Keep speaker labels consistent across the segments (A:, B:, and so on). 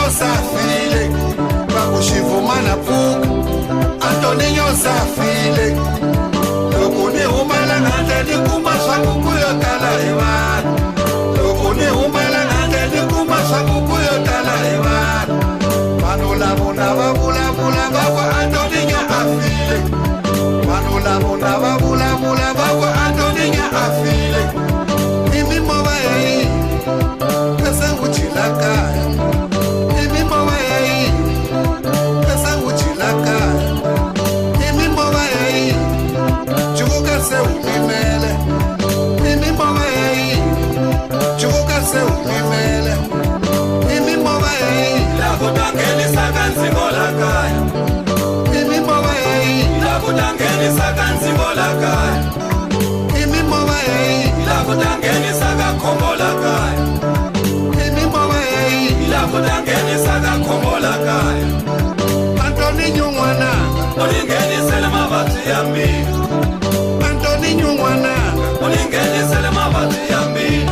A: Safile, Bakushivumana Puk, Antonio Safile, Logune Humala Nandani Kumasakuyo Talaiwa, Logune Humala Nandani Kumasakuyo Talaiwa, Manula Munava Bula Bula Bawa Antonio Afile, Manula Munava Bula Bula Bawa Antonio Afile, Mimi Mawai, Kasa Uchilaka. Antoninho Mwananga,
B: Uningeni selema bati ya mi.
A: Antoninho Mwananga,
B: Uningeni selema bati ya mi.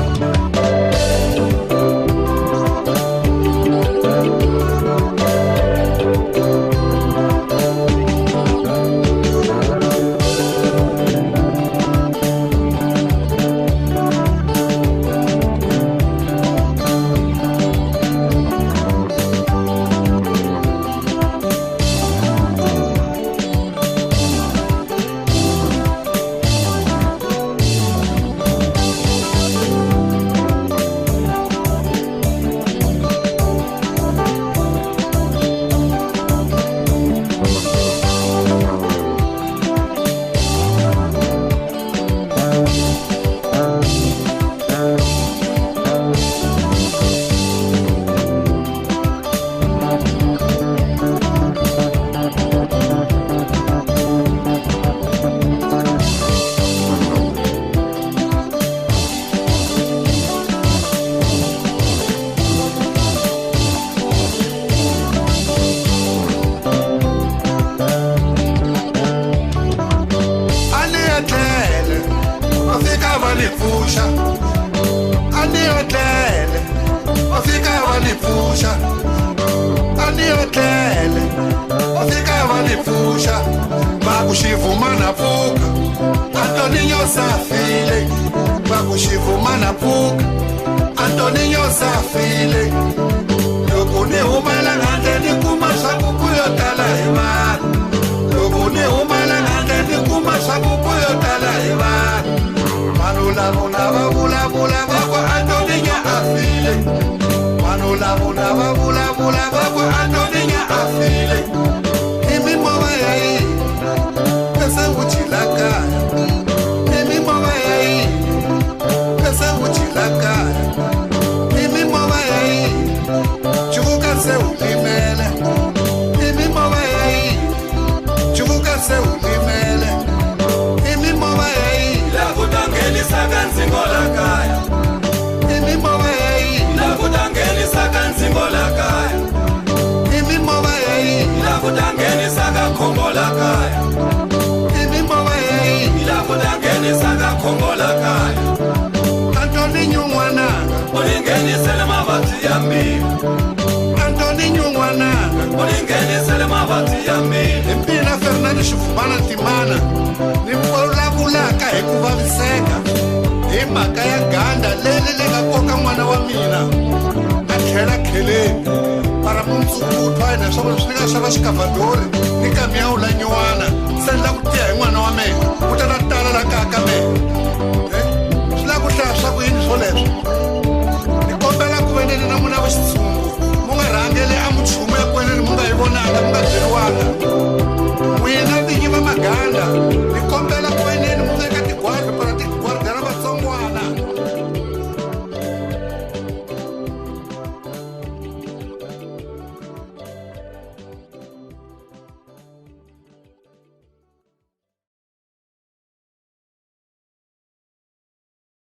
A: Bakushivumana Puka, Antoninho Safile, Bakushivumana Puka, Antoninho Safile, Logune Humala Nandani Kumasakuyo Talaiwa, Logune Humala Nandani Kumasakuyo Talaiwa, Manula Munava Bula Bula Bakwa Antoninho Afile, Manula Munava Bula Bula Bakwa Antoninho Afile, Imi Mawai. Kasa uchilaka, mimi mawai. Kasa uchilaka, mimi mawai. Chukuka se ulimele, mimi mawai. Chukuka se ulimele, mimi mawai.
B: La kutangeni sakansi ngola kaya.
A: Mimi mawai.
B: La kutangeni sakansi ngola kaya.
A: Mimi mawai.
B: La kutangeni sakakhombola kaya. Kongola kaya.
A: Antoninho Mwananga,
B: Uningeni selema bati ya mi.
A: Antoninho Mwananga,
B: Uningeni selema bati ya mi.
A: Mpina Fernando Xivumana Timana, Nivulavulaka hi ku vaviseka hi mhaka ya ganda leri li nga koka n'wana wa mina a tlhela kheleni para mundzukuthwa hi naswona leswi ni nga xava xikavadori ni ka miyawula nyuwana se ni la ku tiya hi n'wana wa mina ku ta na tala la kaya ka mina swi la ku hlaya swa ku yini swo leswo ni kombela ku veneni na n'wina wa xitshungu mu nga rhangeli a muchumu ya kweneni mu nga yi vonanga mu nga byeriwanga